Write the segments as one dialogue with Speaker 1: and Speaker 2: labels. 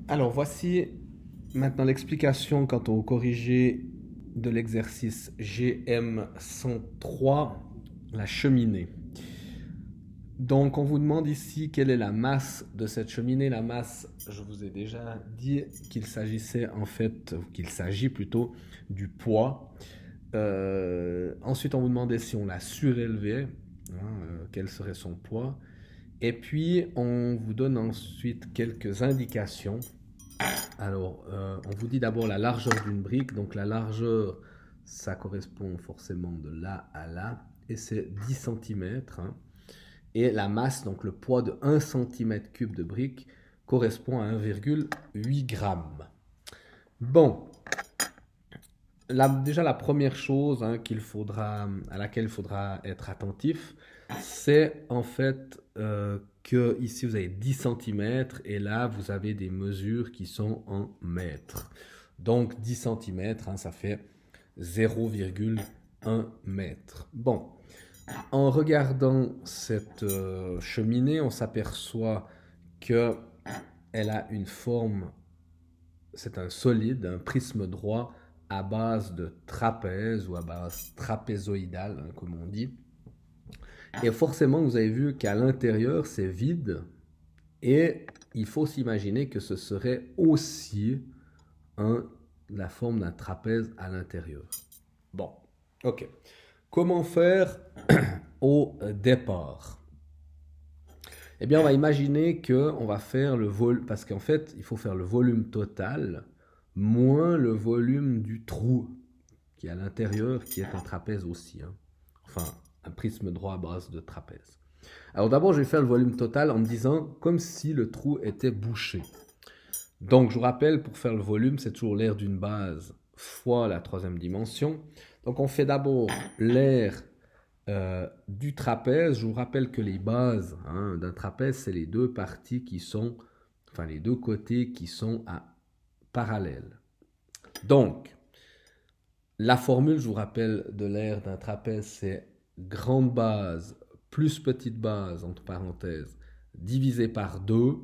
Speaker 1: Alors voici maintenant l'explication quant au corrigé de l'exercice GM103, la cheminée. Donc on vous demande ici quelle est la masse de cette cheminée. La masse, je vous ai déjà dit qu'il s'agissait en fait, qu'il s'agit plutôt du poids. Ensuite on vous demandait si on la surélevait, quel serait son poids. Et puis on vous donne ensuite quelques indications. Alors, on vous dit d'abord la largeur d'une brique. Donc la largeur, ça correspond forcément de là à là. Et c'est 10 cm. Et la masse, donc le poids de 1 cm3 de brique, correspond à 1,8 g. Bon, déjà la première chose à laquelle il faudra être attentif, c'est en fait que ici vous avez 10 cm et là vous avez des mesures qui sont en mètres. Donc 10 cm, ça fait 0,1 mètre. Bon, en regardant cette cheminée, on s'aperçoit qu'elle a une forme, c'est un solide, un prisme droit à base de trapèze ou à base trapézoïdale, comme on dit. Et forcément, vous avez vu qu'à l'intérieur, c'est vide. Et il faut s'imaginer que ce serait aussi la forme d'un trapèze à l'intérieur. Bon, ok. Comment faire au départ? Eh bien, on va imaginer qu'on va faire le volume, parce qu'en fait, il faut faire le volume total moins le volume du trou qui est à l'intérieur, qui est un trapèze aussi. Enfin, un prisme droit à base de trapèze. Alors d'abord, je vais faire le volume total en me disant comme si le trou était bouché. Donc, je vous rappelle, pour faire le volume, c'est toujours l'aire d'une base fois la troisième dimension. Donc, on fait d'abord l'aire du trapèze. Je vous rappelle que les bases d'un trapèze, c'est les deux parties qui sont, enfin les deux côtés qui sont parallèles. Donc, la formule, je vous rappelle, de l'aire d'un trapèze, c'est grande base plus petite base, entre parenthèses, divisé par 2,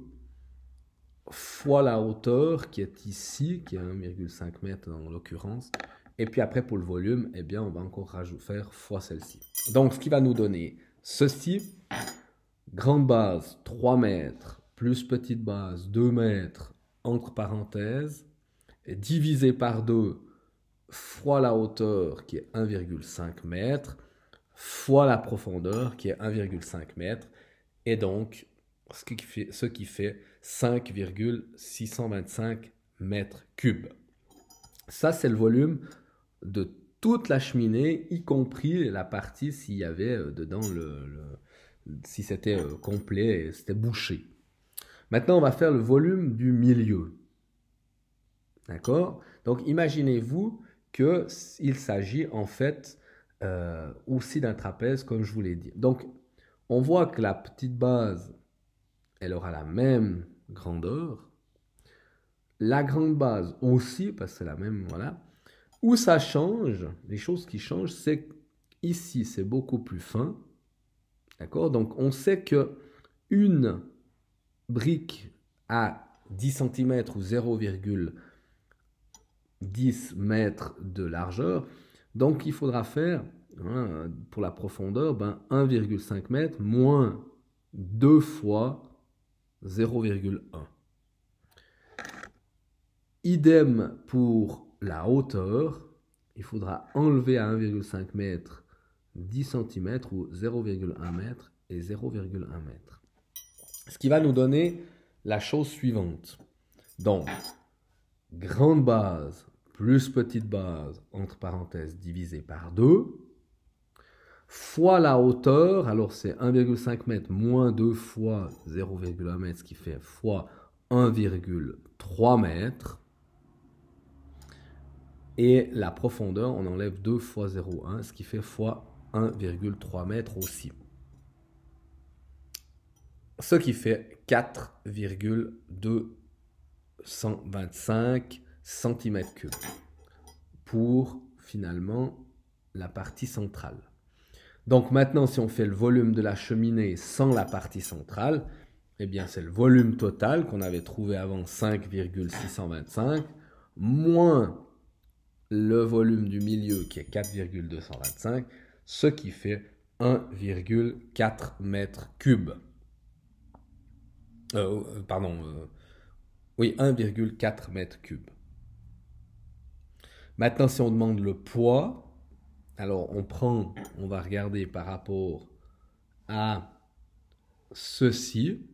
Speaker 1: fois la hauteur qui est ici, qui est 1,5 m dans l'occurrence. Et puis après, pour le volume, eh bien, on va encore faire fois celle-ci. Donc, ce qui va nous donner ceci, grande base 3 mètres, plus petite base 2 mètres, entre parenthèses, et divisé par 2, fois la hauteur qui est 1,5 m, fois la profondeur qui est 1,5 m, et donc ce qui fait 5,625 mètres cubes. Ça, c'est le volume de toute la cheminée, y compris la partie s'il y avait dedans si c'était complet, c'était bouché. Maintenant, on va faire le volume du milieu. D'accord? Donc, imaginez-vous qu'il s'agit en fait aussi d'un trapèze, comme je vous l'ai dit. Donc, on voit que la petite base, elle aura la même grandeur. La grande base aussi, parce que c'est la même, voilà. Où ça change, les choses qui changent, c'est ici, c'est beaucoup plus fin. D'accord? Donc, on sait que une brique à 10 cm ou 0,10 mètres de largeur. Donc, il faudra faire, pour la profondeur, 1,5 m moins 2 fois 0,1. Idem pour la hauteur. Il faudra enlever à 1,5 m 10 cm ou 0,1 m et 0,1 m. Ce qui va nous donner la chose suivante. Donc, grande base plus petite base, entre parenthèses, divisé par 2, fois la hauteur, alors c'est 1,5 m moins 2 fois 0,1 m, ce qui fait fois 1,3 m. Et la profondeur, on enlève 2 fois 0,1, ce qui fait fois 1,3 m aussi. Ce qui fait 4,225 cm3 pour finalement la partie centrale. Donc maintenant, si on fait le volume de la cheminée sans la partie centrale, eh bien, c'est le volume total qu'on avait trouvé avant 5,625, moins le volume du milieu qui est 4,225, ce qui fait 1,4 mètres cubes. Oui, 1,4 mètres cubes. Maintenant, si on demande le poids, alors on va regarder par rapport à ceci,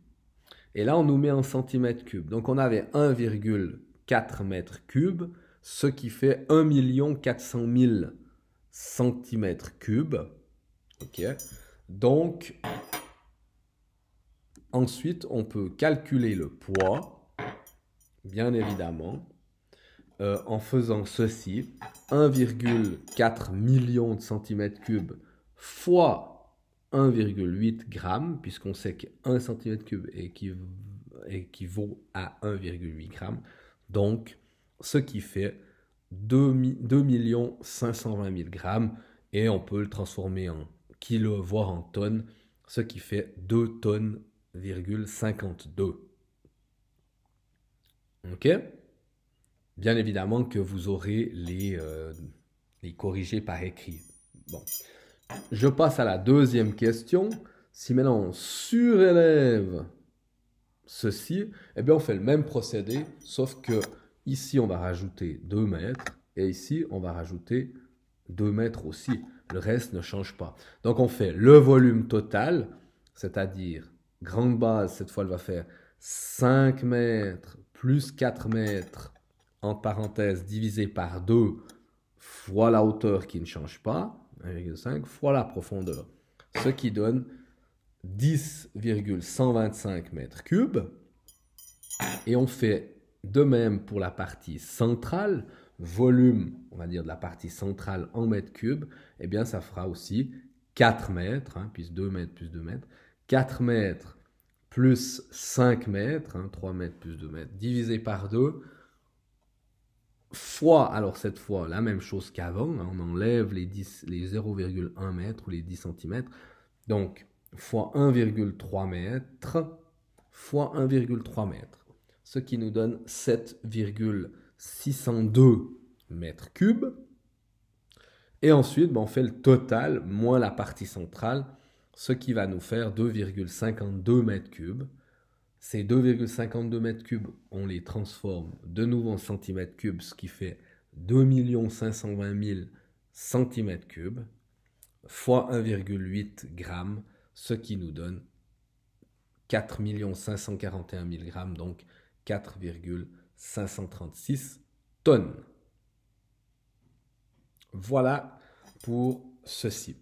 Speaker 1: et là on nous met en centimètres cubes. Donc on avait 1,4 mètres cubes, ce qui fait 1 400 000 centimètres cubes. Ok. Donc, ensuite, on peut calculer le poids, bien évidemment, en faisant ceci, 1,4 million de centimètres cubes fois 1,8 grammes, puisqu'on sait qu'un centimètre cube équivaut à 1,8 grammes. Donc, ce qui fait 2 520 000 grammes, et on peut le transformer en kilos, voire en tonnes, ce qui fait 2 tonnes, 52. Ok? Bien évidemment que vous aurez les corrigés par écrit. Bon. Je passe à la deuxième question. Si maintenant on surélève ceci, eh bien on fait le même procédé, sauf que ici on va rajouter 2 mètres, et ici on va rajouter 2 mètres aussi. Le reste ne change pas. Donc on fait le volume total, c'est-à-dire grande base, cette fois elle va faire 5 mètres plus 4 mètres, en parenthèse, divisé par 2 fois la hauteur qui ne change pas, 1,5 fois la profondeur, ce qui donne 10,125 mètres cubes. Et on fait de même pour la partie centrale, volume, on va dire de la partie centrale en mètres cubes, eh bien ça fera aussi 4 mètres, puis 2 mètres plus 2 mètres, 4 mètres plus 5 mètres, 3 mètres plus 2 mètres, divisé par 2, fois, alors cette fois, la même chose qu'avant, on enlève les 0,1 mètre ou les 10 cm, donc fois 1,3 mètre, fois 1,3 mètre, ce qui nous donne 7,602 mètres cubes. Et ensuite, on fait le total moins la partie centrale, ce qui va nous faire 2,52 mètres cubes. Ces 2,52 mètres cubes, on les transforme de nouveau en centimètres cubes, ce qui fait 2 520 000 centimètres cubes, fois 1,8 grammes, ce qui nous donne 4 541 000 grammes, donc 4,536 tonnes. Voilà pour ceci.